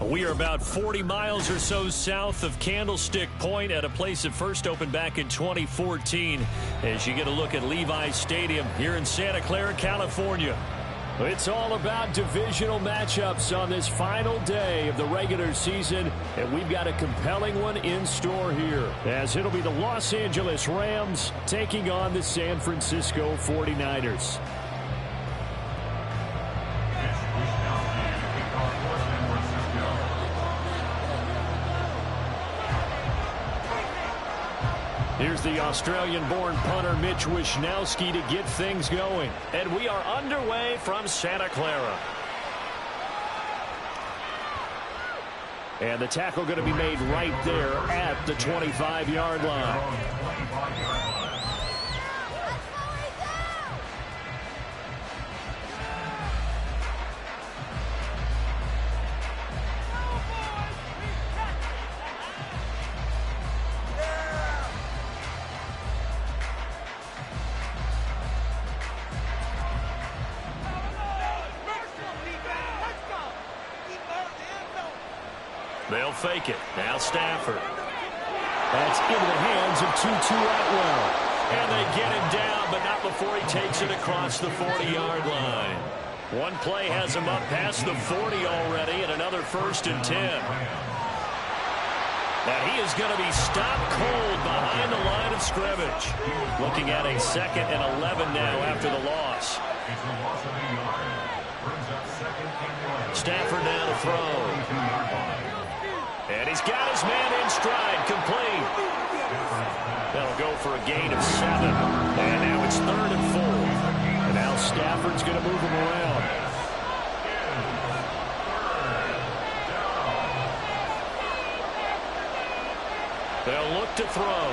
We are about 40 miles or so south of Candlestick Point at a place that first opened back in 2014 as you get a look at Levi's Stadium here in Santa Clara, California. It's all about divisional matchups on this final day of the regular season, and we've got a compelling one in store here, as it'll be the Los Angeles Rams taking on the San Francisco 49ers. Here's the Australian-born punter Mitch Wishnowsky to get things going. And we are underway from Santa Clara. And the tackle going to be made right there at the 25-yard line. They'll fake it. Now Stafford. That's into the hands of Tutu Atwell. And they get him down, but not before he takes it across the 40-yard line. One play has him up past the 40 already, and another 1st and 10. And he is going to be stopped cold behind the line of scrimmage. Looking at a 2nd and 11 now after the loss. Stafford now to throw. And he's got his man in stride, complete. That'll go for a gain of 7. And now it's 3rd and 4. And now Stafford's going to move him around. They'll look to throw.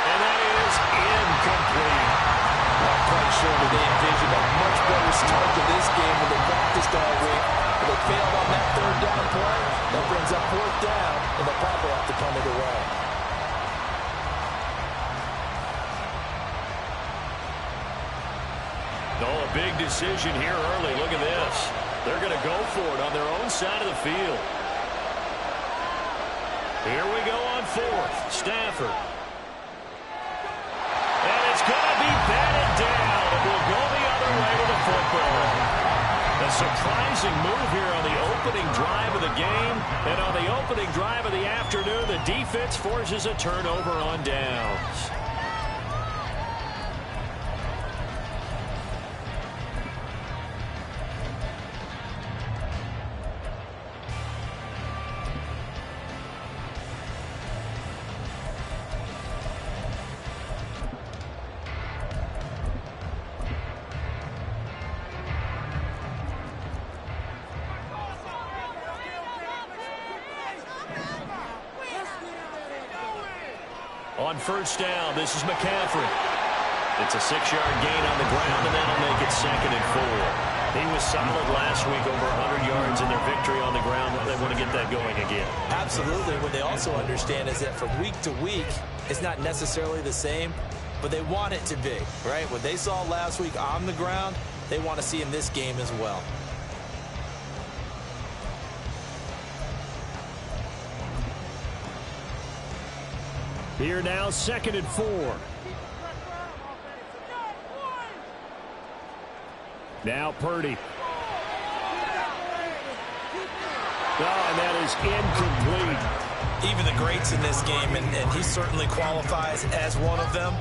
And that is incomplete. I'm quite sure that they envisioned a much better start to this game when they practiced all week. But they failed on that 3rd down play. That brings up 4th down, and they'll probably have to punt it away. Oh, a big decision here early. Look at this. They're going to go for it on their own side of the field. Here we go on 4th. Stafford. And it's going to be batted down. It will go the other way to the football. A surprising move here on the opening drive of the game. And on the opening drive of the afternoon, the defense forces a turnover on downs. On 1st down, this is McCaffrey. It's a 6-yard gain on the ground, and that'll make it 2nd and 4. He was solid last week, over 100 yards in their victory on the ground. They want to get that going again. Absolutely. What they also understand is that from week to week, it's not necessarily the same, but they want it to be, right? What they saw last week on the ground, they want to see in this game as well. Here now, 2nd and 4. Now Purdy. Oh, and that is incomplete. Even the greats in this game, and he certainly qualifies as one of them,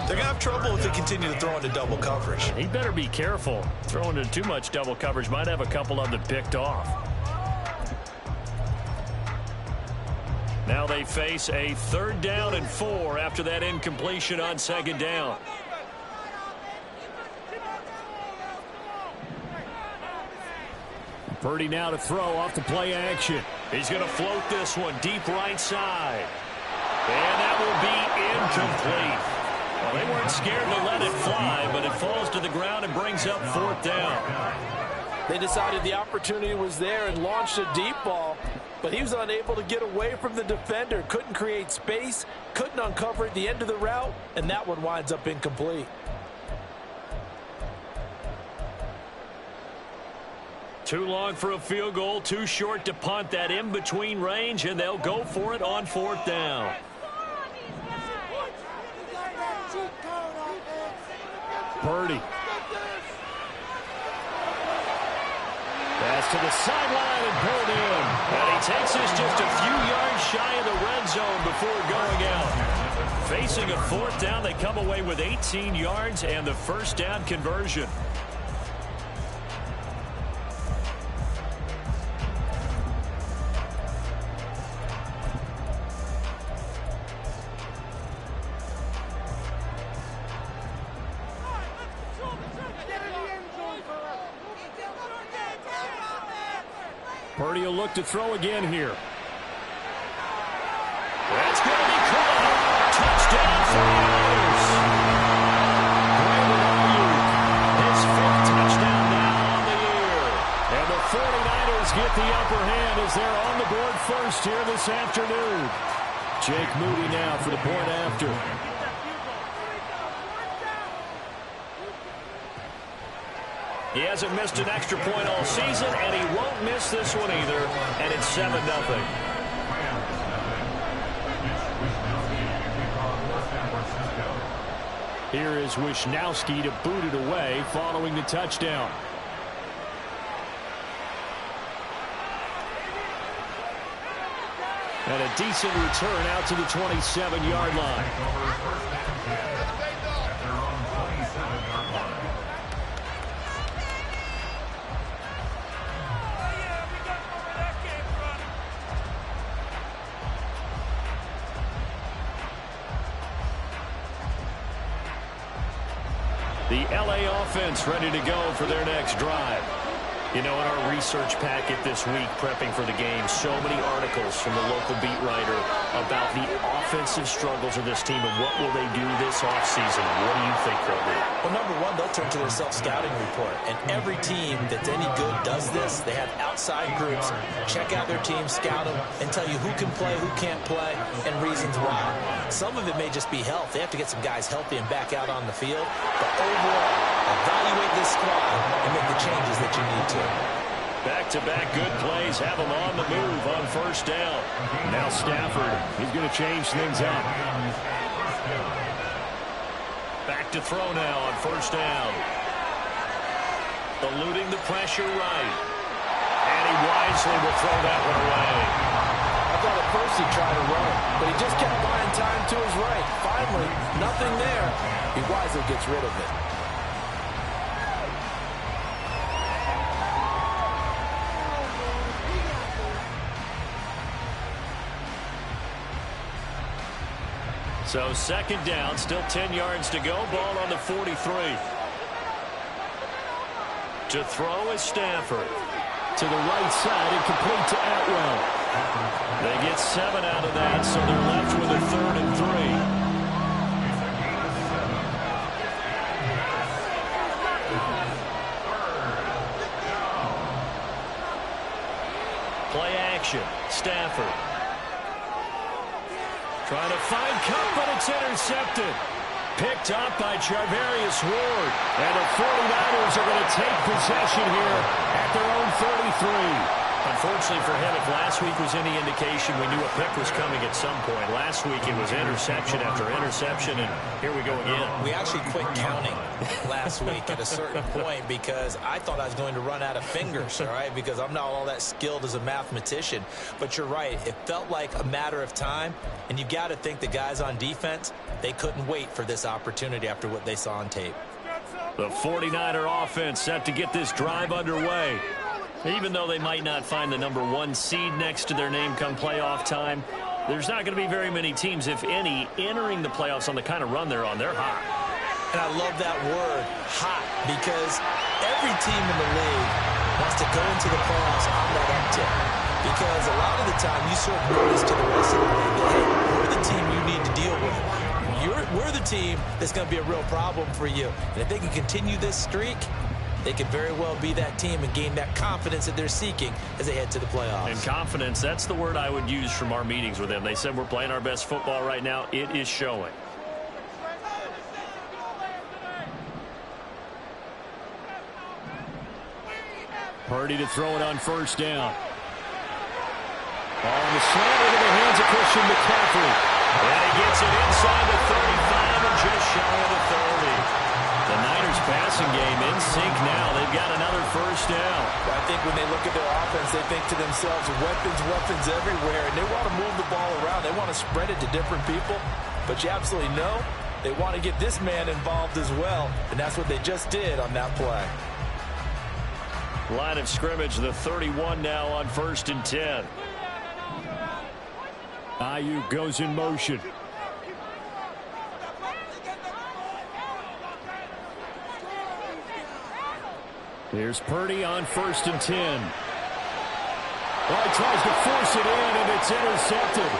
they're going to have trouble if they continue to throw into double coverage. He better be careful. Throwing into too much double coverage might have a couple of them picked off. Now they face a 3rd down and 4 after that incompletion on 2nd down. Purdy now to throw off the play action. He's going to float this one deep right side. And that will be incomplete. Well, they weren't scared to let it fly, but it falls to the ground and brings up 4th down. They decided the opportunity was there and launched a deep ball, but he was unable to get away from the defender. Couldn't create space, couldn't uncover at the end of the route, and that one winds up incomplete. Too long for a field goal, too short to punt. That in-between range, and they'll go for it on 4th down. Purdy. Pass to the sideline and pulled in. And he takes us just a few yards shy of the red zone before going out. Facing a 4th down, they come away with 18 yards and the first down conversion. Purdy will look to throw again here. That's going to be caught. Touchdown for his 5th touchdown now on the year. And the 49ers get the upper hand as they're on the board first here this afternoon. Jake Moody now for the point after. He hasn't missed an extra point all season, and he won't miss this one either, and it's 7-0. Here is Wisnowski to boot it away following the touchdown. And a decent return out to the 27-yard line. The LA offense ready to go for their next drive. You know, in our research packet this week, prepping for the game, so many articles from the local beat writer about the offensive struggles of this team and what will they do this offseason. What do you think they'll do? Well, number one, they'll turn to their self-scouting report. And every team that's any good does this. They have outside groups, check out their team, scout them, and tell you who can play, who can't play, and reasons why. Some of it may just be health. They have to get some guys healthy and back out on the field. But overall, evaluate this squad and make the changes that you need to. Back-to-back good plays have him on the move on 1st down. Now Stafford, he's going to change things up. Back to throw now on 1st down. Eluding the pressure right. And he wisely will throw that one away. I thought at first he tried to run, but he just kept buying time to his right. Finally, nothing there. He wisely gets rid of it. So 2nd down, still 10 yards to go. Ball on the 43. To throw is Stafford. To the right side and complete to Atwell. They get 7 out of that, so they're left with a 3rd and 3. Play action. Stafford. Trying to find Cup, but it's intercepted. Picked up by Charvarius Ward. And the 49ers are going to take possession here at their own 33. Unfortunately for him, if last week was any indication, we knew a pick was coming at some point. Last week it was interception after interception, and here we go again. We actually quit counting last week at a certain point because I thought I was going to run out of fingers, all right, because I'm not all that skilled as a mathematician. But you're right. It felt like a matter of time, and you got to think the guys on defense, they couldn't wait for this opportunity after what they saw on tape. The 49er offense set to get this drive underway. Even though they might not find the number 1 seed next to their name come playoff time, there's not going to be very many teams, if any, entering the playoffs on the kind of run they're on. They're hot. And I love that word, hot, because every team in the league wants to go into the playoffs on that uptick. Because a lot of the time you serve notice to the rest of the league that, hey, we're the team you need to deal with. We're the team that's going to be a real problem for you. And if they can continue this streak, they could very well be that team and gain that confidence that they're seeking as they head to the playoffs. And confidence, that's the word I would use from our meetings with them. They said we're playing our best football right now. It is showing. Purdy to throw it on first down. On the slant into the hands of Christian McCaffrey. And he gets it inside the 35 and just shy of the 30. The Niners passing game in sync now. They've got another first down. I think when they look at their offense, they think to themselves, weapons everywhere, and they want to move the ball around. They want to spread it to different people, but you absolutely know they want to get this man involved as well, and that's what they just did on that play. Line of scrimmage, the 31 now on 1st and 10. Ayuk goes in motion. Here's Purdy on 1st and 10. Well, he tries to force it in, and it's intercepted.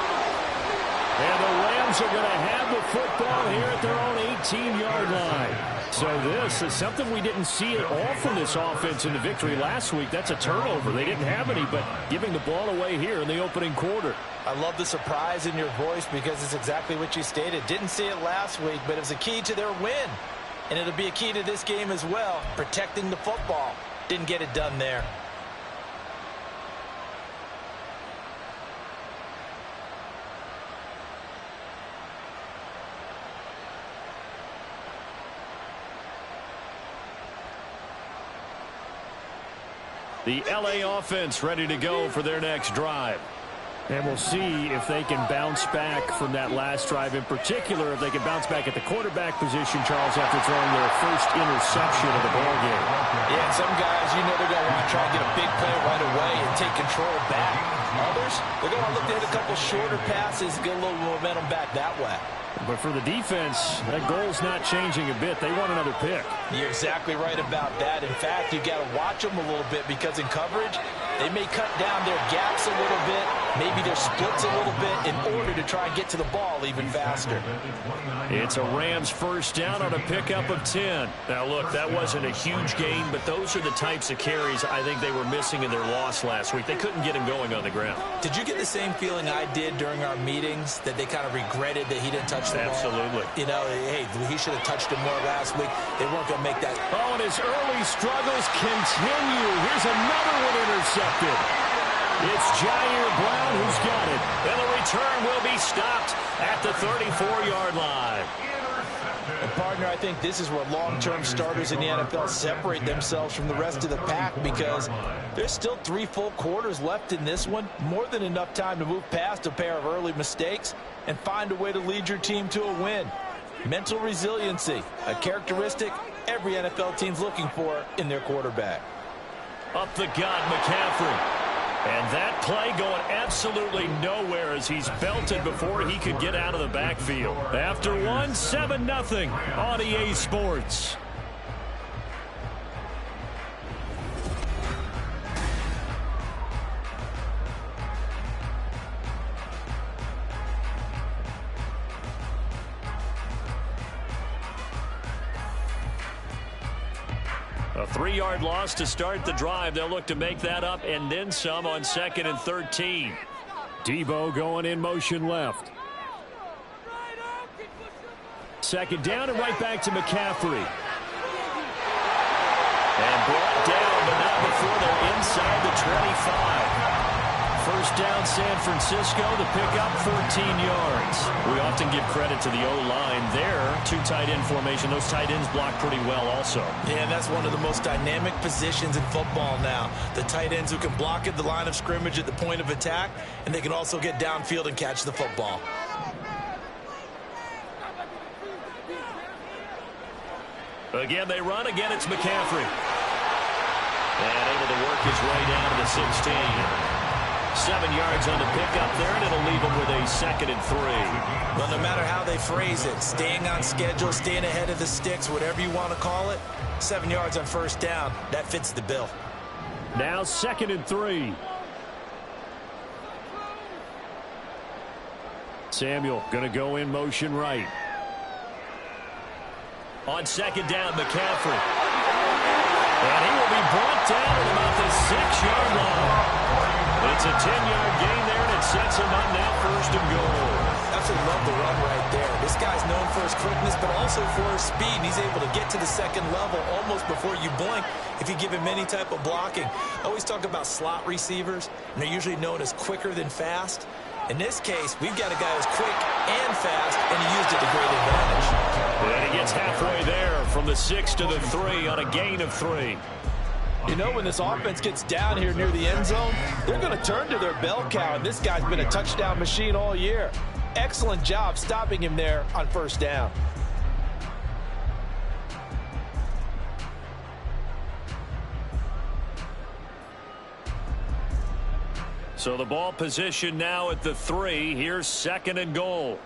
And the Rams are going to have the football here at their own 18-yard line. So this is something we didn't see at all from this offense in the victory last week. That's a turnover. They didn't have any, but giving the ball away here in the opening quarter. I love the surprise in your voice because it's exactly what you stated. Didn't see it last week, but it was a key to their win. And it'll be a key to this game as well, protecting the football. Didn't get it done there. The LA offense ready to go for their next drive. And we'll see if they can bounce back from that last drive, in particular, if they can bounce back at the quarterback position, Charles, after throwing their first interception of the ballgame. Yeah, and some guys, you know they're going to want to try and get a big play right away and take control back. Others, they're going to look to hit a couple shorter passes, get a little momentum back that way. But for the defense, that goal's not changing a bit. They want another pick. You're exactly right about that. In fact, you've got to watch them a little bit because in coverage, they may cut down their gaps a little bit, maybe their splits a little bit in order to try and get to the ball even faster. It's a Rams first down on a pickup of 10. Now, look, that wasn't a huge gain, but those are the types of carries I think they were missing in their loss last week. They couldn't get him going on the ground. Did you get the same feeling I did during our meetings, that they kind of regretted that he didn't touch the ball? Absolutely. You know, hey, he should have touched him more last week. They weren't going to make that. Oh, and his early struggles continue. Here's another one intercepted. It's Jair Brown who's got it. And the return will be stopped at the 34-yard line. And partner, I think this is where long-term starters in the NFL separate themselves from the rest of the pack, because there's still 3 full quarters left in this one. More than enough time to move past a pair of early mistakes and find a way to lead your team to a win. Mental resiliency, a characteristic every NFL team's looking for in their quarterback. Up the gut, McCaffrey. And that play going absolutely nowhere as he's belted before he could get out of the backfield. After one, 7-0 on EA Sports. A 3-yard loss to start the drive. They'll look to make that up and then some on 2nd and 13. Debo going in motion left. 2nd down and right back to McCaffrey. And brought down, but not before they're inside the 25. First down, San Francisco. The pickup, 14 yards. We often give credit to the O-line there. 2 tight end formation. Those tight ends block pretty well also. Yeah, and that's one of the most dynamic positions in football now. The tight ends who can block at the line of scrimmage at the point of attack, and they can also get downfield and catch the football. Again, they run. Again, it's McCaffrey. And able to work his way down to the 16. 7 yards on the pickup there, and it'll leave him with a 2nd and 3. Well, no matter how they phrase it, staying on schedule, staying ahead of the sticks, whatever you want to call it, 7 yards on first down, that fits the bill. Now 2nd and 3. Samuel going to go in motion right. On 2nd down, McCaffrey. And he will be brought down at about the 6-yard line. It's a 10-yard gain there, and it sets him up now 1st and goal. especially love the run right there. This guy's known for his quickness, but also for his speed. And he's able to get to the second level almost before you blink if you give him any type of blocking. I always talk about slot receivers, and they're usually known as quicker than fast. In this case, we've got a guy who's quick and fast, and he used it to great advantage. And he gets halfway there from the 6 to the 3 on a gain of 3. You know, when this offense gets down here near the end zone, they're going to turn to their bell cow, and this guy's been a touchdown machine all year. Excellent job stopping him there on first down. So the ball position now at the 3. Here's 2nd and goal.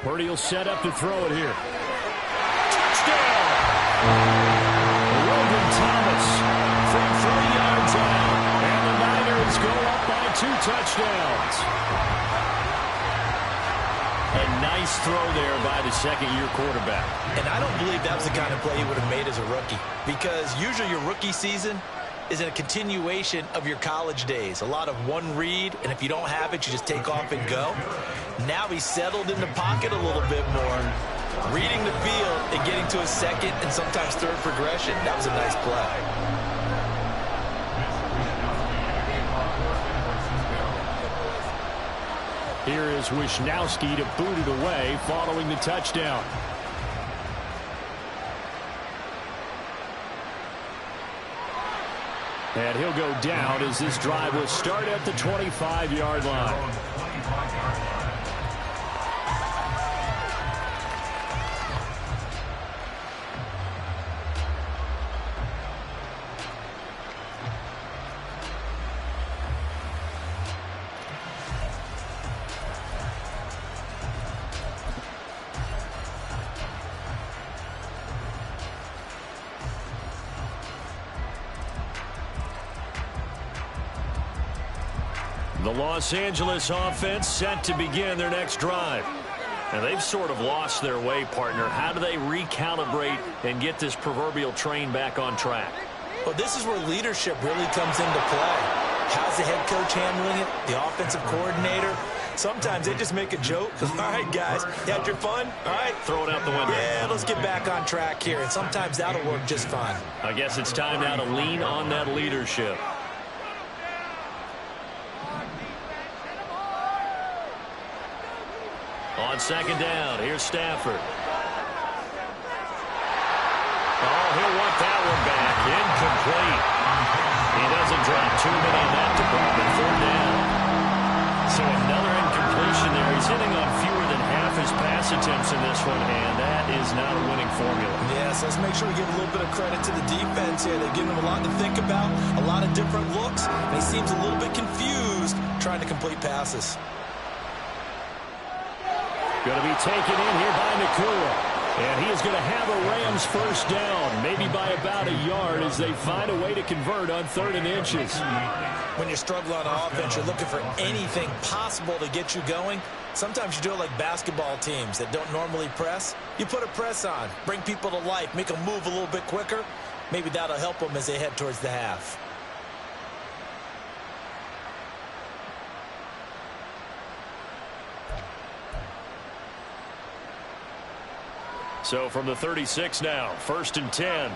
Purdy will set up to throw it here. Touchdown! Logan Thomas from 3 yards out. And the Niners go up by 2 touchdowns. A nice throw there by the second-year quarterback. And I don't believe that was the kind of play he would have made as a rookie, because usually your rookie season is a continuation of your college days. A lot of one read, and if you don't have it, you just take off and go. Now he's settled in the pocket a little bit more, reading the field and getting to his second and sometimes third progression. That was a nice play. Here is Wisnowski to boot it away following the touchdown. And he'll go down as this drive will start at the 25-yard line. The Los Angeles offense set to begin their next drive. And they've sort of lost their way, partner. How do they recalibrate and get this proverbial train back on track? Well, this is where leadership really comes into play. How's the head coach handling it? The offensive coordinator? Sometimes they just make a joke. All right, guys, you had your fun? All right. Throw it out the window. Yeah, let's get back on track here. And sometimes that'll work just fine. I guess it's time now to lean on that leadership. On second down, here's Stafford. Oh, he'll want that one back. Incomplete. He doesn't drop too many in that department. 4th down. So another incompletion there. He's hitting on fewer than half his pass attempts in this one, and that is not a winning formula. Yes, let's make sure we give a little bit of credit to the defense here. They've given him a lot to think about, a lot of different looks, and he seems a little bit confused trying to complete passes. Going to be taken in here by Nakua. And he is going to have a Rams first down, maybe by about a yard as they find a way to convert on 3rd and inches. When you struggle on offense, you're looking for anything possible to get you going. Sometimes you do it like basketball teams that don't normally press. You put a press on, bring people to life, make them move a little bit quicker. Maybe that'll help them as they head towards the half. So from the 36 now, 1st and 10.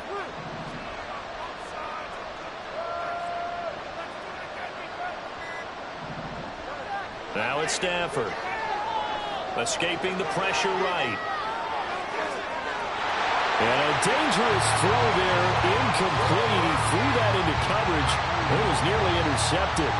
Now it's Stafford. Escaping the pressure right. And a dangerous throw there, incomplete. He threw that into coverage. It was nearly intercepted.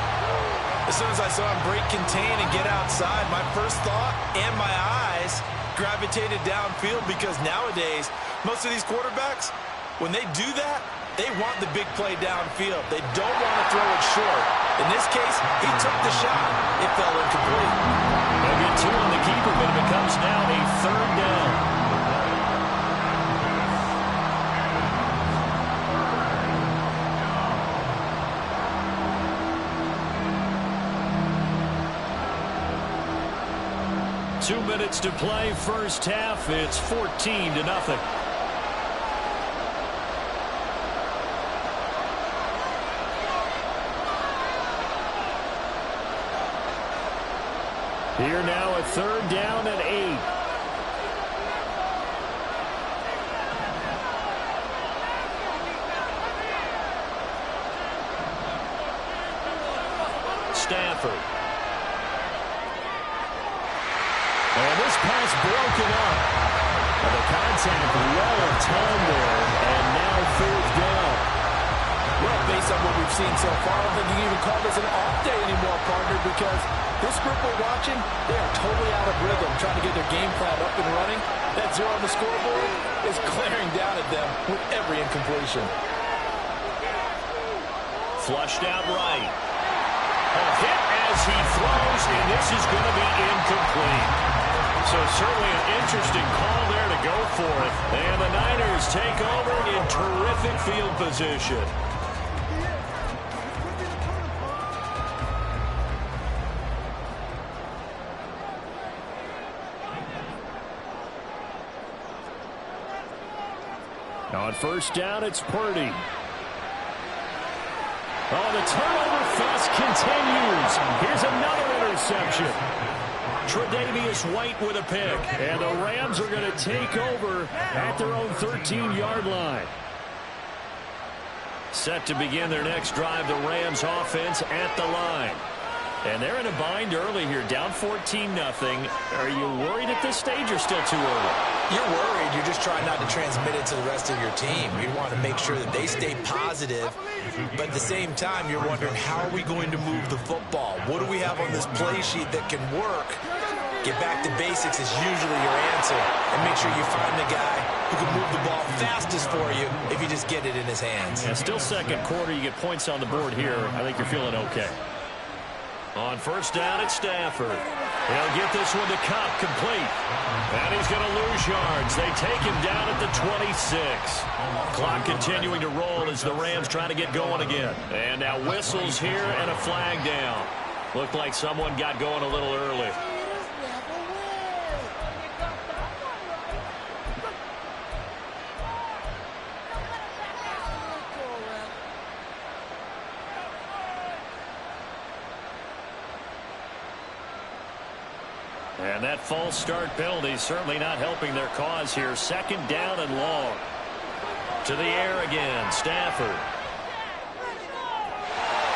As soon as I saw him break contain and get outside, my first thought and my eyes gravitated downfield, because nowadays, most of these quarterbacks, when they do that, they want the big play downfield. They don't want to throw it short. In this case, he took the shot. It fell incomplete. They'll get 2 on the keeper, but it becomes now a 3rd down. Two minutes to play, first half. It's 14-0. Here now a 3rd down and 8. Stafford. And this pass broken up. And the contact well in time there, and now 4th down. Well, based on what we've seen so far, I don't think you can even call this an off day anymore, partner, because this group we're watching, they are totally out of rhythm, trying to get their game plan up and running. That 0 on the scoreboard is glaring down at them with every incompletion. Flushed out right. A hit as he throws, and this is going to be incomplete. So certainly an interesting call there to go for it. And the Niners take over in terrific field position. On 1st down, it's Purdy. Oh, the turnover fest continues. Here's another interception. Tre'Davious White with a pick. And the Rams are going to take over at their own 13-yard line. Set to begin their next drive, the Rams offense at the line. And they're in a bind early here, down 14-0. Are you worried at this stage or still too early? You're worried. You're just trying not to transmit it to the rest of your team. You want to make sure that they stay positive. But at the same time, you're wondering, how are we going to move the football? What do we have on this play sheet that can work? Get back to basics is usually your answer. And make sure you find the guy who can move the ball fastest for you if you just get it in his hands. Yeah, still 2nd quarter. You get points on the board here. I think you're feeling okay. On 1st down, it's Stafford. He'll get this one to Cobb, complete. And he's going to lose yards. They take him down at the 26. Clock continuing to roll as the Rams try to get going again. And now whistles here and a flag down. Looked like someone got going a little early. And that false start penalty certainly not helping their cause here. 2nd down and long. To the air again, Stafford.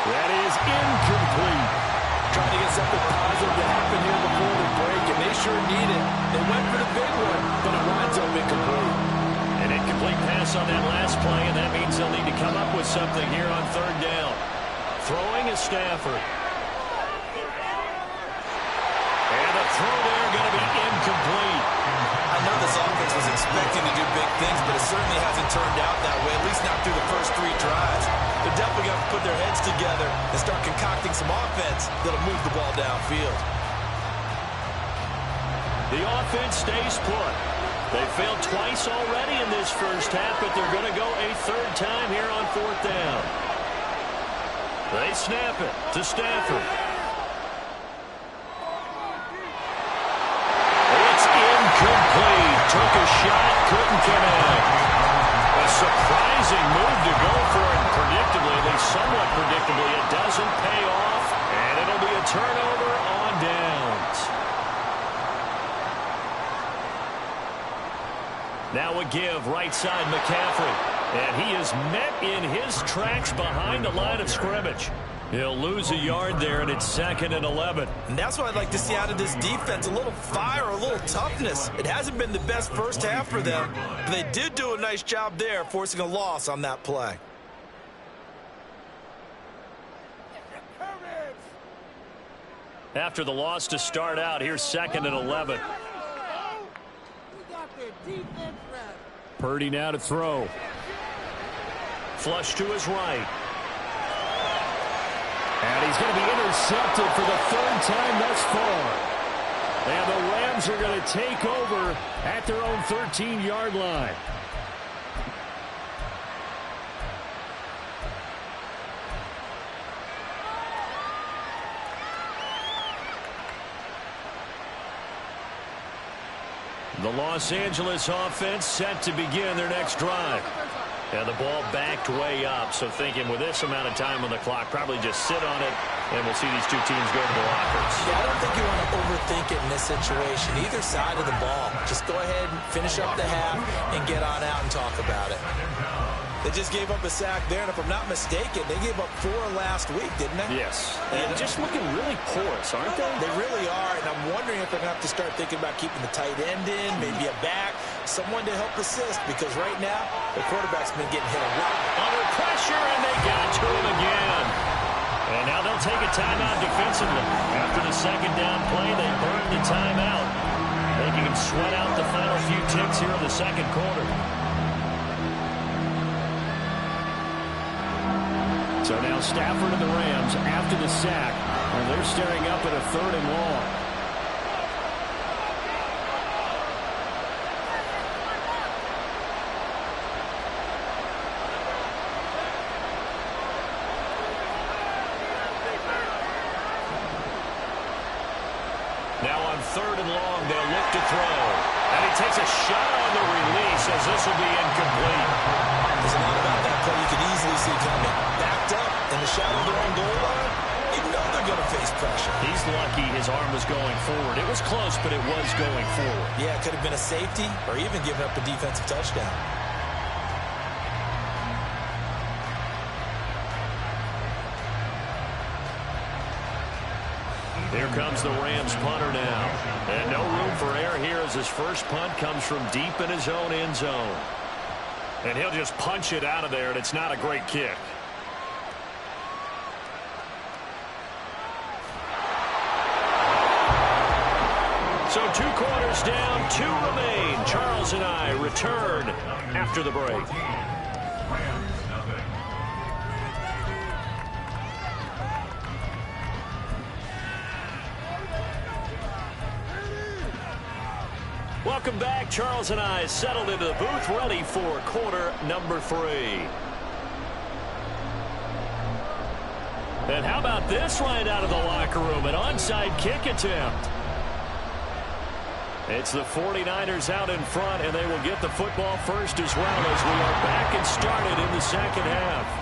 That is incomplete. Trying to get something positive to happen here before the break, and they sure need it. They went for the big one, but it winds up incomplete. An incomplete pass on that last play, and that means they'll need to come up with something here on 3rd down. Throwing is Stafford. Throw there going to be incomplete. I know this offense was expecting to do big things, but it certainly hasn't turned out that way, at least not through the first 3 drives. They're definitely going to put their heads together and start concocting some offense that'll move the ball downfield. The offense stays put. They failed twice already in this first half, but they're going to go a 3rd time here on 4th down. They snap it to Stafford. Complete. Took a shot, couldn't connect. A surprising move to go for it. Predictably, at least somewhat predictably, it doesn't pay off, and it'll be a turnover on downs. Now a give, right side McCaffrey. And he is met in his tracks behind the line of scrimmage. He'll lose a yard there, and it's 2nd and 11. And that's what I'd like to see out of this defense, a little fire, a little toughness. It hasn't been the best first half for them, but they did do a nice job there, forcing a loss on that play. After the loss to start out, here's 2nd and 11. Purdy now to throw. Flush to his right. And he's going to be intercepted for the 3rd time thus far. And the Rams are going to take over at their own 13-yard line. The Los Angeles offense set to begin their next drive. And the ball backed way up, so thinking with this amount of time on the clock, probably just sit on it, and we'll see these two teams go to the lockers. Yeah, I don't think you want to overthink it in this situation. Either side of the ball. Just go ahead and finish up the half and get on out and talk about it. They just gave up a sack there, and if I'm not mistaken, they gave up 4 last week, didn't they? Yes. And just looking really porous, aren't they? They really are, and I'm wondering if they're going to have to start thinking about keeping the tight end in, maybe a back, someone to help assist, because right now, the quarterback's been getting hit a lot. Under pressure, and they got to him again. And now they'll take a timeout defensively. After the second down play, they burned the timeout, making him sweat out the final few ticks here in the second quarter. So now Stafford and the Rams after the sack, and they're staring up at a 3rd and long. Now on 3rd and long, they'll look to throw. And he takes a shot on the release as this will be incomplete. There's a lot about that play you could easily see coming. Backed up in the shadow of their own goal line, you know they're going to face pressure. He's lucky his arm was going forward. It was close, but it was going forward. Yeah, it could have been a safety or even given up a defensive touchdown. Here comes the Rams punter now. And no room for error here as his first punt comes from deep in his own end zone. And he'll just punch it out of there, and it's not a great kick. So 2 quarters down, 2 remain. Charles and I return after the break. Welcome back. Charles and I settled into the booth, ready for quarter number 3. And how about this right out of the locker room? An onside kick attempt. It's the 49ers out in front, and they will get the football first as well as we are back and started in the second half.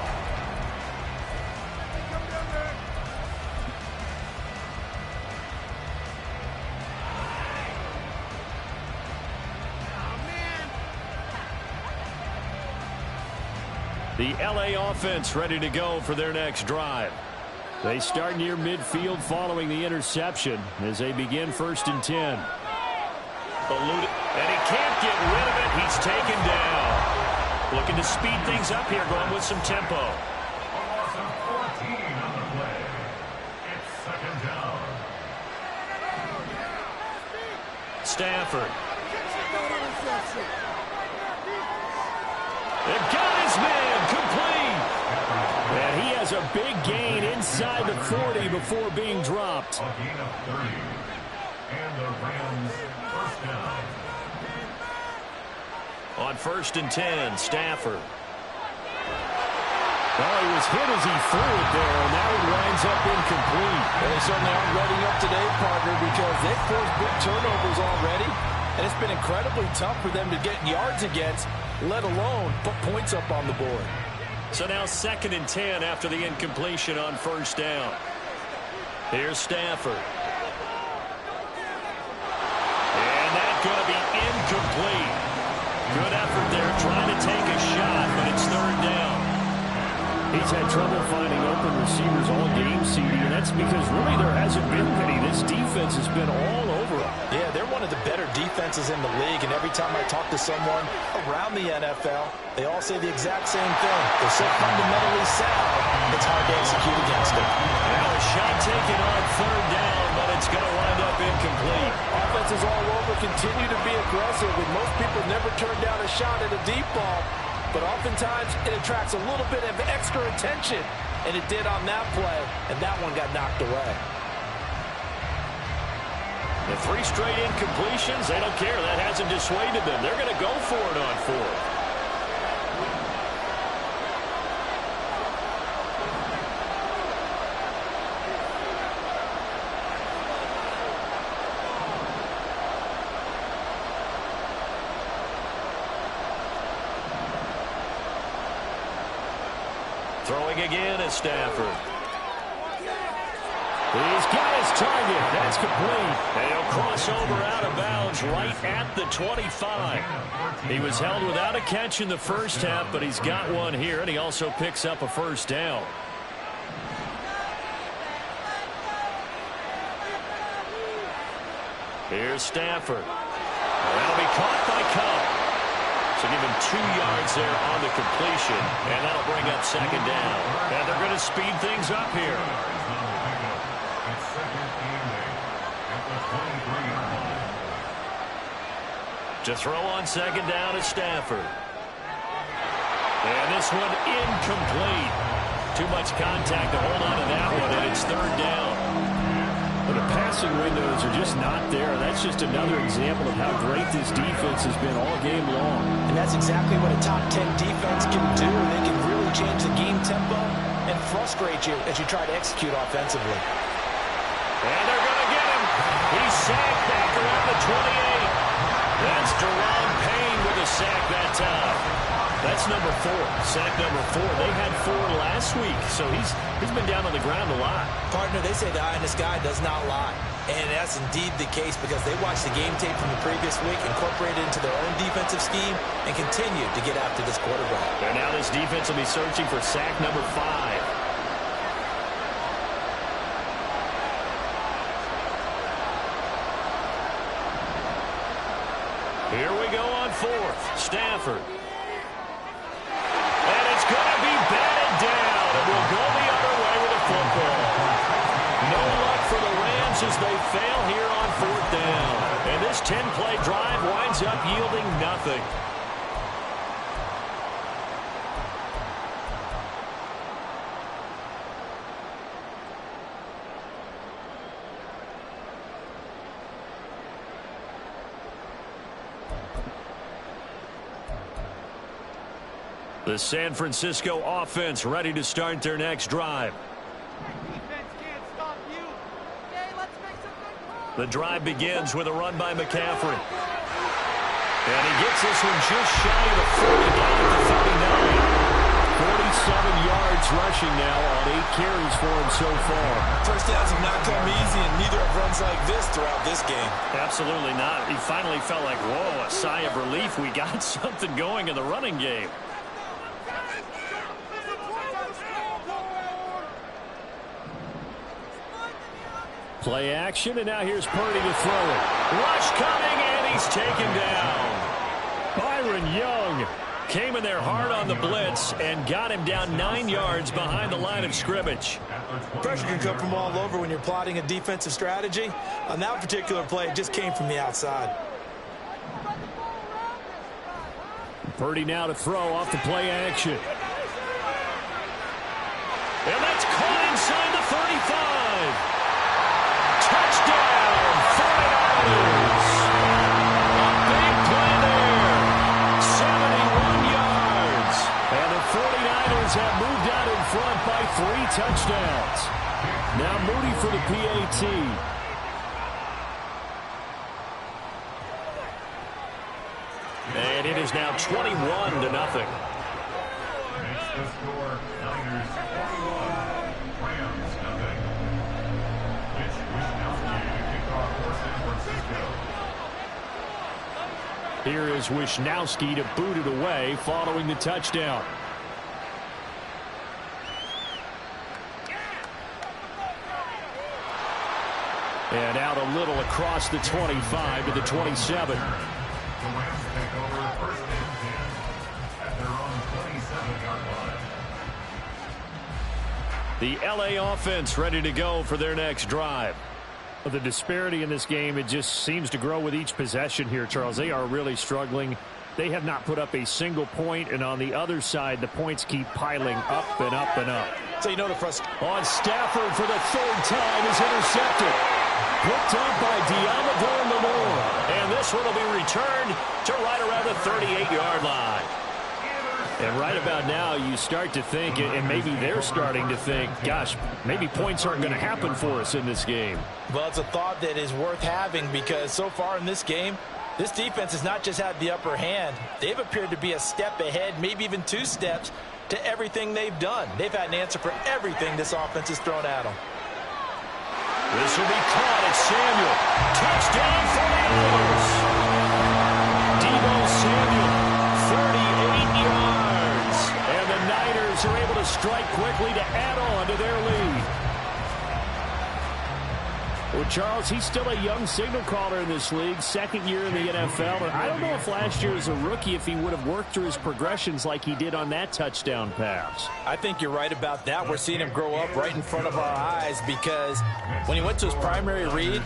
The LA offense ready to go for their next drive. They start near midfield following the interception as they begin 1st and 10. And he can't get rid of it. He's taken down. Looking to speed things up here, going with some tempo. Stafford. They've got his man complete. And he has a big gain inside the 40 before being dropped. A gain of 30. And the Rams first down. On 1st and 10, Stafford. Well, he was hit as he threw it there, and now he winds up incomplete. Well, they certainly aren't ready up today, partner, because they've forced big turnovers already, and it's been incredibly tough for them to get yards against, let alone put points up on the board. So now 2nd and 10 after the incompletion on 1st down. Here's Stafford. And that's going to be incomplete. Good effort there, trying to take a shot, but it's 3rd down. He's had trouble finding open receivers all game, CD, and that's because really there hasn't been many. This defense has been all over him. Yeah, they're one of the better defenses in the league, and every time I talk to someone around the NFL, they all say the exact same thing. They're so fundamentally sound, it's hard to execute against them. Now a shot taken on 3rd down, but it's going to wind up incomplete. Offenses all over continue to be aggressive, and most people never turn down a shot at a deep ball. But oftentimes, it attracts a little bit of extra attention. And it did on that play, and that one got knocked away. The 3 straight incompletions, they don't care. That hasn't dissuaded them. They're going to go for it on 4th. Throwing again is Stafford. He's got his target. That's complete. And he'll cross over out of bounds right at the 25. He was held without a catch in the first half, but he's got one here, and he also picks up a first down. Here's Stafford. That'll be caught by Cobb. So give him 2 yards there on the completion, and that'll bring up second down. And they're going to speed things up here. To throw on second down is Stafford. And this one incomplete. Too much contact to hold on to that one, and it's third down. But the passing windows are just not there. That's just another example of how great this defense has been all game long. And that's exactly what a top 10 defense can do. They can really change the game tempo and frustrate you as you try to execute offensively. And they're going to get him. He's sacked back around the 28. That's Deron Payne with a sack that time. That's number 4. Sack number 4. They had 4 last week, so he's been down on the ground a lot. Partner, they say the eye in the sky does not lie. And that's indeed the case because they watched the game tape from the previous week, incorporated it into their own defensive scheme, and continued to get after this quarterback. And now this defense will be searching for sack number 5. Here we go on 4th. Stafford. And it's going to be batted down. And we'll go the other way with the football. No luck for the Rams as they fail here on 4th down. And this 10-play drive winds up yielding nothing. The San Francisco offense ready to start their next drive. The drive begins with a run by McCaffrey. And he gets this one just shy of the 40 down at the 39. 47 yards rushing now on 8 carries for him so far. First downs have not come easy, and neither have runs like this throughout this game. Absolutely not. He finally felt like, whoa, a sigh of relief. We got something going in the running game. Play action, and now here's Purdy to throw it. Rush coming, and he's taken down. Byron Young came in there hard on the blitz and got him down 9 yards behind the line of scrimmage. Pressure can come from all over when you're plotting a defensive strategy. On that particular play, it just came from the outside. Purdy now to throw off the play action. And that's caught inside the 35. Touchdown, 49ers. A big play there. 71 yards. And the 49ers have moved out in front by 3 touchdowns. Now Moody for the PAT. And it is now 21-0. Makes the score Niners 41, Rams nothing. Here is Wishnowsky to boot it away following the touchdown. And out a little across the 25 to the 27. The Rams take over 1st and 10 at their own 27-yard line. The LA offense ready to go for their next drive. The disparity in this game, it just seems to grow with each possession here, Charles. They are really struggling. They have not put up a single point, and on the other side, the points keep piling up and up and up. So you know the frustration. On Stafford for the 3rd time is intercepted. Picked up by Diamador Lenore. And this one will be returned to right around the 38-yard line. And right about now, you start to think, and maybe they're starting to think, gosh, maybe points aren't going to happen for us in this game. Well, it's a thought that is worth having because so far in this game, This defense has not just had the upper hand. They've appeared to be a step ahead, maybe even 2 steps, to everything they've done. They've had an answer for everything this offense has thrown at them. This will be caught. It's Samuel. Touchdown 49ers. Deebo Samuel, 38 yards. And the Niners are able to strike quickly to add on to their lead. Well, Charles, he's still a young signal caller in this league, second year in the NFL. And I don't know if last year as a rookie, if he would have worked through his progressions like he did on that touchdown pass. I think you're right about that. We're seeing him grow up right in front of our eyes because when he went to his primary read,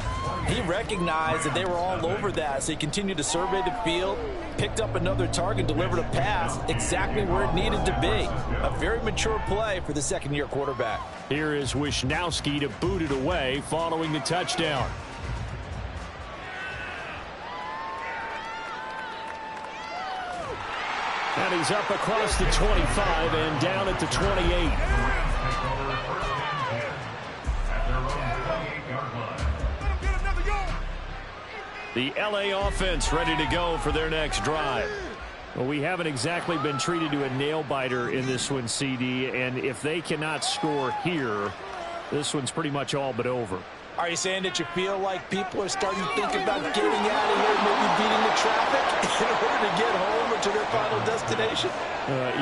he recognized that they were all over that. So he continued to survey the field, picked up another target, delivered a pass exactly where it needed to be. A very mature play for the second-year quarterback. Here is Wisnowski to boot it away following the touchdown. And he's up across the 25 and down at the 28. The LA offense ready to go for their next drive. Well, we haven't exactly been treated to a nail-biter in this one, CD, and if they cannot score here, this one's pretty much all but over. Are you saying that you feel like people are starting to think about getting out of here, maybe beating the traffic in order to get home or to their final destination?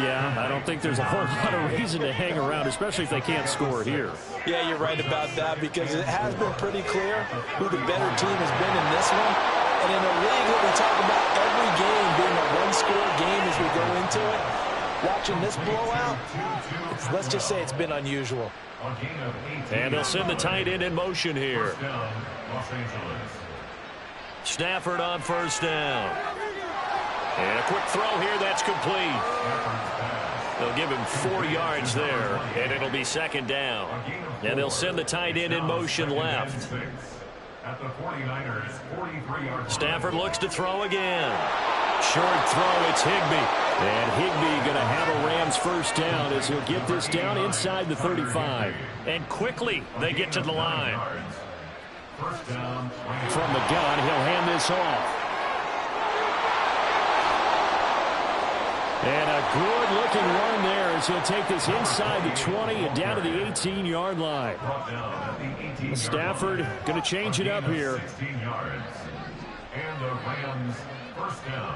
Yeah, I don't think there's a whole lot of reason to hang around, especially if they can't score here. Yeah, you're right about that because it has been pretty clear who the better team has been in this one. And in a league where we talk about every game being a one-score game as we go into it, watching this blowout, let's just say it's been unusual. And they'll send the tight end in motion here. Stafford on first down. And a quick throw here, that's complete. They'll give him 4 yards there, and it'll be second down. And they'll send the tight end in motion left. Stafford looks to throw again. Short throw, it's Higbee. And Higbee going to have a Rams first down as he'll get this down inside the 35. And quickly they get to the line. From the gun, he'll hand this off. And a good-looking run there as he'll take this inside the 20 and down to the 18-yard line. Stafford going to change it up here.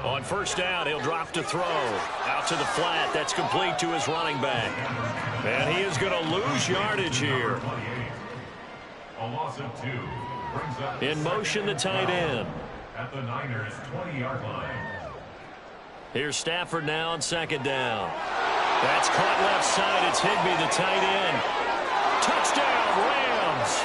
On first down, he'll drop to throw. Out to the flat. That's complete to his running back. And he is going to lose yardage here. In motion, the tight end. At the Niners' 20-yard line. Here's Stafford now on second down. That's caught left side. It's Higbee, the tight end. Touchdown, Rams.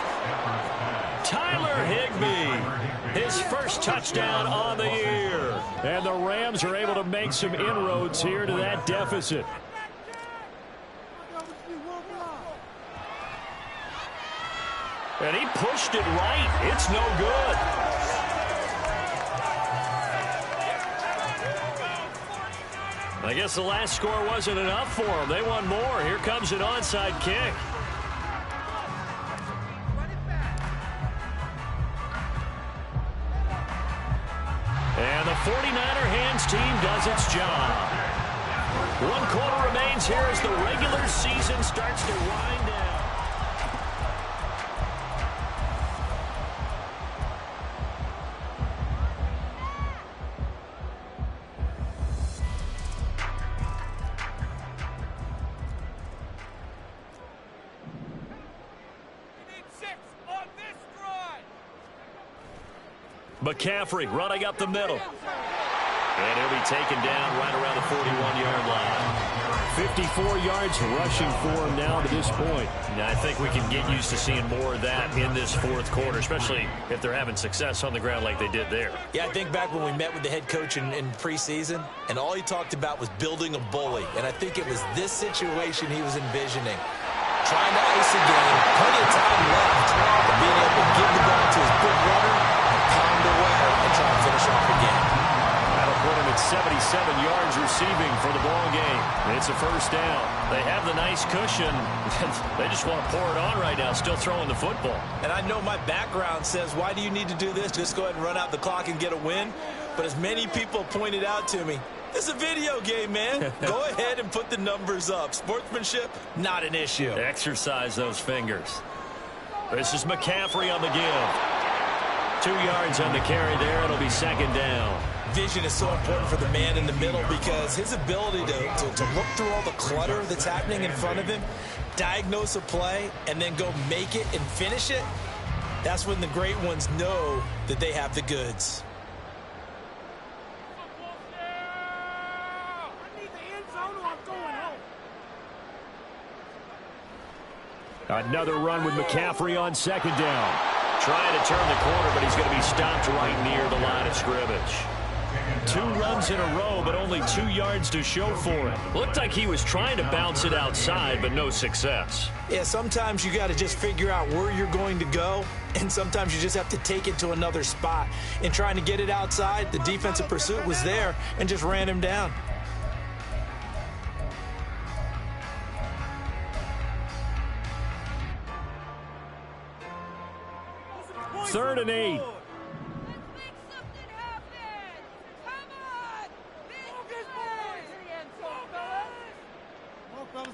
Tyler Higbee, his first touchdown on the year. And the Rams are able to make some inroads here to that deficit. And he pushed it right. It's no good. I guess the last score wasn't enough for them. They want more. Here comes an onside kick. And the 49er hands team does its job. 1 quarter remains here as the regular season starts to wind down. McCaffrey running up the middle. And he'll be taken down right around the 41-yard line. 54 yards rushing for him now to this point. Now, I think we can get used to seeing more of that in this fourth quarter, especially if they're having success on the ground like they did there. Yeah, I think back when we met with the head coach in preseason, and all he talked about was building a bully. And I think it was this situation he was envisioning. Trying to ice a game, plenty of time left, but being able to give the ball to his good runner, pound away, and try to finish off the game. That'll put him at 77 yards receiving for the ball game. It's a first down. They have the nice cushion. They just want to pour it on right now, still throwing the football. And I know my background says, why do you need to do this? Just go ahead and run out the clock and get a win. But as many people pointed out to me, this is a video game, man. Go ahead and put the numbers up. Sportsmanship, not an issue. Exercise those fingers. This is McCaffrey on the give. 2 yards on the carry there. It'll be second down. Vision is so important for the man in the middle because his ability to look through all the clutter that's happening in front of him, diagnose a play, and then go make it and finish it, that's when the great ones know that they have the goods. Another run with McCaffrey on second down. Trying to turn the corner, but he's going to be stopped right near the line of scrimmage. 2 runs in a row, but only 2 yards to show for it. Looked like he was trying to bounce it outside, but no success. Yeah, sometimes you got to just figure out where you're going to go, and sometimes you just have to take it to another spot. In trying to get it outside, the defensive pursuit was there and just ran him down. Third and 8.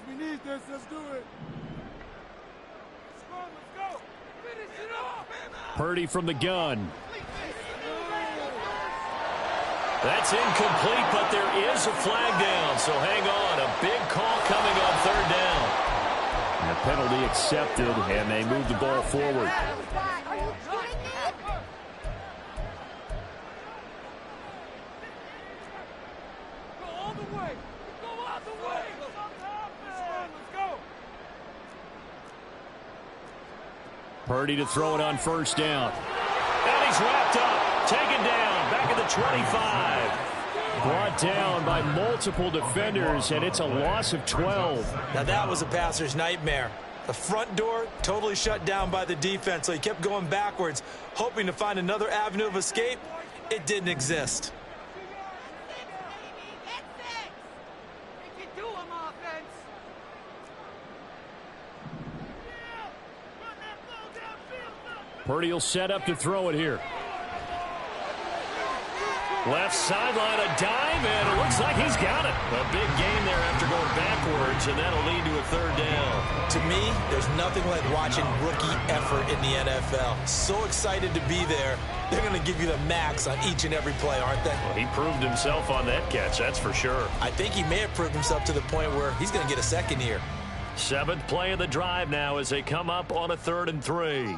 We need this. Let's do it. Let's go. Finish it up. Purdy from the gun. That's incomplete, but there is a flag down, so hang on. A big call coming on third down. And the penalty accepted, and they move the ball forward. Purdy to throw it on first down. And he's wrapped up. Taken down. Back at the 25. Brought down by multiple defenders, and it's a loss of 12. Now that was a passer's nightmare. The front door totally shut down by the defense, so he kept going backwards, hoping to find another avenue of escape. It didn't exist. Purdy will set up to throw it here. Left sideline, a dive, and it looks like he's got it. A big gain there after going backwards, and that'll lead to a third down. To me, there's nothing like watching rookie effort in the NFL. So excited to be there. They're going to give you the max on each and every play, aren't they? Well, he proved himself on that catch, that's for sure. I think he may have proved himself to the point where he's going to get a second here. 7th play of the drive now as they come up on a 3rd and 3.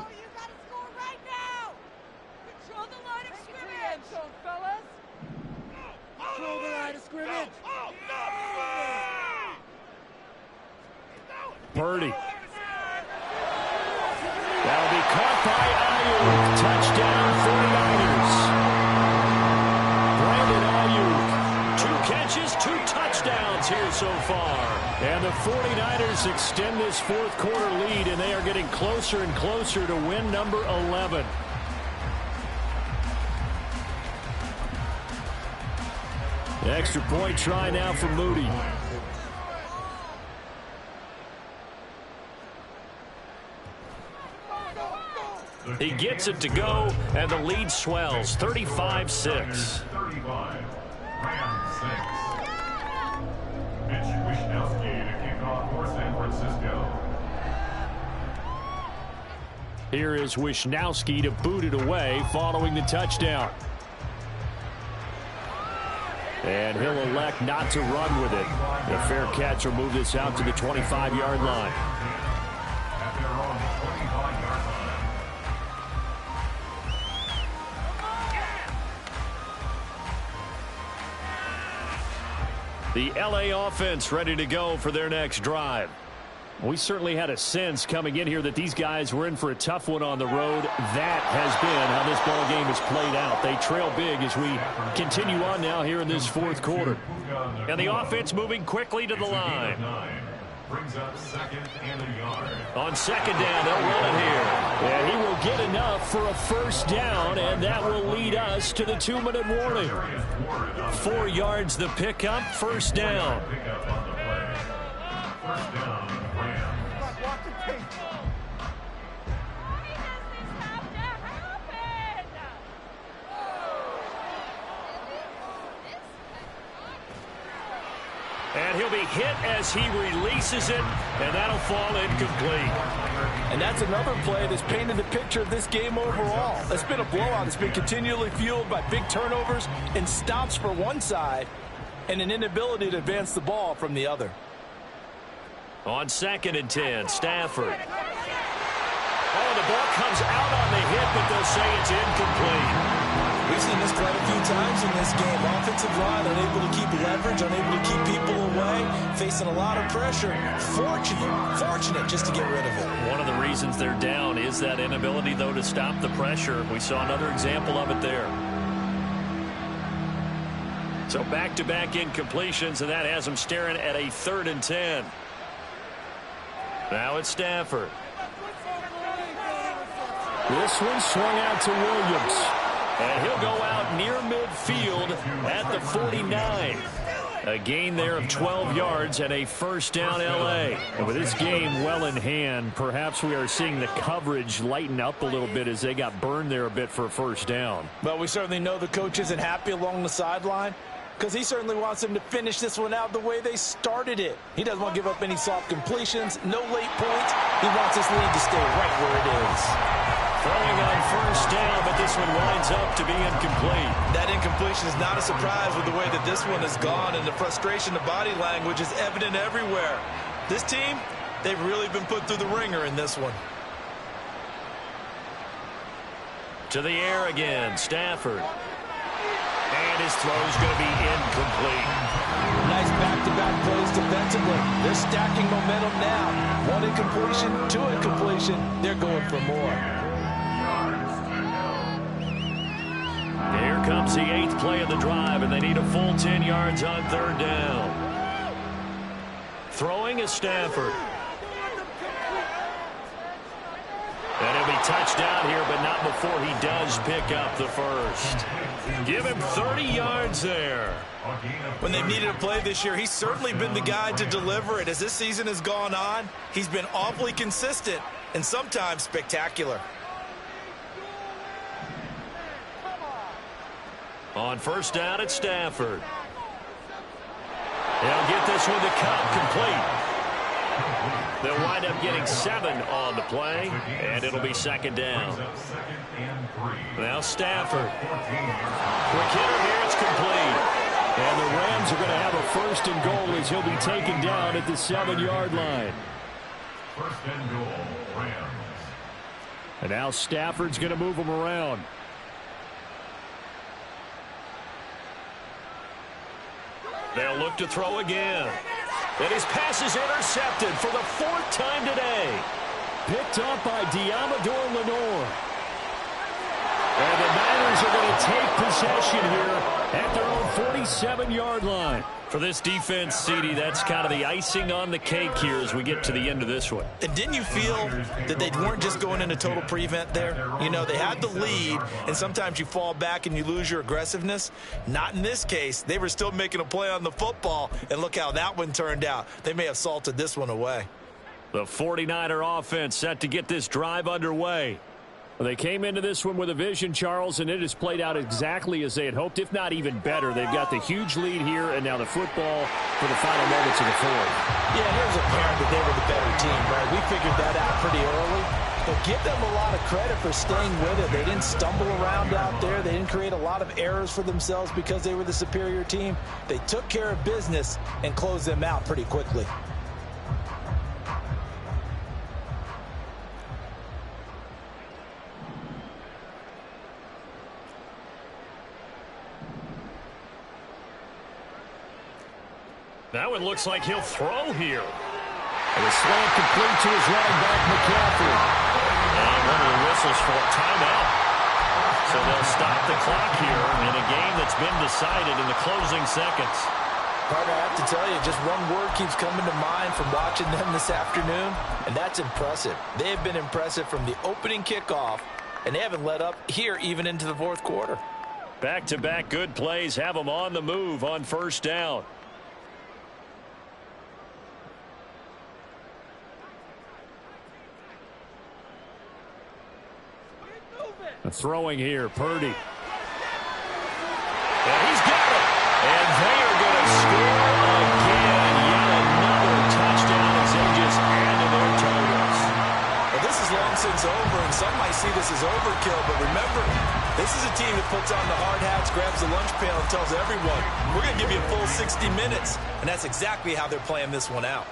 Purdy. That'll be caught by Ayuk. Touchdown 49ers. Brandon Ayuk. 2 catches, 2 touchdowns here so far. And the 49ers extend this 4th quarter lead, and they are getting closer and closer to win number 11. The extra point try now for Moody. He gets it to go, and the lead swells, 35-6. 35. Rams 6. Mitch Wishnowsky to kick off for San Francisco. Here is Wishnowsky to boot it away following the touchdown. And he'll elect not to run with it. The fair catch will move this out to the 25-yard line. At their own 25-yard line. The LA offense ready to go for their next drive. We certainly had a sense coming in here that these guys were in for a tough one on the road. That has been how this ball game has played out. They trail big as we continue on now here in this 4th quarter. And the offense moving quickly to the line. Brings up 2nd and a yard. On 2nd down, they'll run it here. And he will get enough for a first down, and that will lead us to the 2-minute warning. 4 yards the pickup, first down. Pickup on the play. First down, Rams. he'll be hit as he releases it, and that'll fall incomplete. And that's another play that's painted the picture of this game overall. It's been a blowout. It's been continually fueled by big turnovers and stops for one side and an inability to advance the ball from the other. On 2nd and 10, Stafford. Oh, the ball comes out on the hit, but they'll say it's incomplete. We've seen this quite a few times in this game. Offensive line unable to keep leverage, unable to keep people away, facing a lot of pressure. Fortunate just to get rid of it. One of the reasons they're down is that inability, though, to stop the pressure. We saw another example of it there. So back-to-back incompletions, and that has them staring at a 3rd and 10. Now it's Stafford. This one swung out to Williams. And he'll go out near midfield at the 49. A gain there of 12 yards and a first down L.A. And with this game well in hand, perhaps we are seeing the coverage lighten up a little bit as they got burned there a bit for a first down. Well, we certainly know the coach isn't happy along the sideline because he certainly wants them to finish this one out the way they started it. He doesn't want to give up any soft completions, no late points. He wants this lead to stay right where it is. Throwing on first down, but this one winds up to be incomplete. That incompletion is not a surprise with the way that this one has gone, and the frustration of body language is evident everywhere. This team, they've really been put through the ringer in this one. To the air again, Stafford. And his throw's going to be incomplete. Nice back-to-back plays defensively. They're stacking momentum now. One incompletion, two incompletion. They're going for more. Here comes the 8th play of the drive, and they need a full 10 yards on 3rd down. Throwing is Stafford. And he'll be touched down here, but not before he does pick up the first. Give him 30 yards there. When they've needed a play this year, he's certainly been the guy to deliver it. As this season has gone on, he's been awfully consistent and sometimes spectacular. On first down, it's Stafford. They'll get this one to count complete. They'll wind up getting 7 on the play, and it'll be 2nd down. Now Stafford. Quick hitter here, it's complete. And the Rams are going to have a 1st and goal as he'll be taken down at the 7-yard line. 1st and goal, Rams. And now Stafford's going to move him around. They'll look to throw again. And his pass is intercepted for the 4th time today. Picked up by Diamador Lenore. And the Niners are going to take possession here at their own 47-yard line. For this defense, CD, that's kind of the icing on the cake here as we get to the end of this one. And didn't you feel that they weren't just going into total prevent there? You know, they had the lead, and sometimes you fall back and you lose your aggressiveness. Not in this case. They were still making a play on the football, and look how that one turned out. They may have salted this one away. The 49er offense set to get this drive underway. Well, they came into this one with a vision, Charles, and it has played out exactly as they had hoped, if not even better. They've got the huge lead here, and now the football for the final moments of the 4th. Yeah, here's apparent that they were the better team, right? We figured that out pretty early. But give them a lot of credit for staying with it. They didn't stumble around out there. They didn't create a lot of errors for themselves because they were the superior team. They took care of business and closed them out pretty quickly. That one looks like he'll throw here. And a slant complete to his running back, McCaffrey. And one of the whistles for a timeout. So they'll stop the clock here in a game that's been decided in the closing seconds. Partner, I have to tell you, just one word keeps coming to mind from watching them this afternoon, and that's impressive. They have been impressive from the opening kickoff, and they haven't let up here even into the 4th quarter. Back-to-back good plays have them on the move on first down. Throwing here, Purdy. And he's got it. And they are going to score again. this is overkill, but remember, this is a team that puts on the hard hats, grabs the lunch pail, and tells everyone, we're going to give you a full 60 minutes. And that's exactly how they're playing this one out.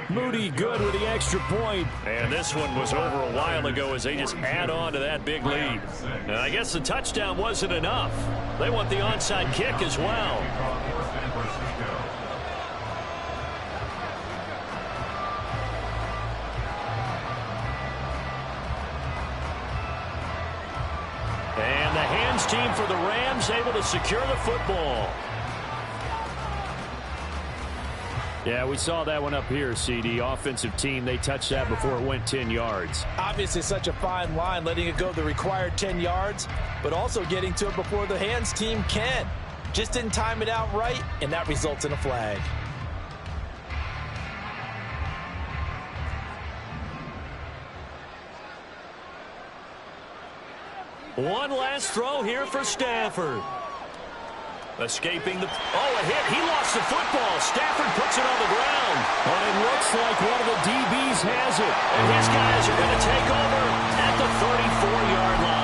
Moody good with the extra point. And this one was over a while ago as they just add on to that big lead. And I guess the touchdown wasn't enough. They want the onside kick as well. And the hands team for the Rams able to secure the football. Yeah, we saw that one up here, CD. Offensive team, they touched that before it went 10 yards. Obviously such a fine line, letting it go the required 10 yards, but also getting to it before the hands team can. Just didn't time it out right, and that results in a flag. One last throw here for Stafford. Escaping the... Oh, a hit. He lost the football. Stafford puts it on the ground. Well, it looks like one of the DBs has it. And his guys are going to take over at the 34-yard line.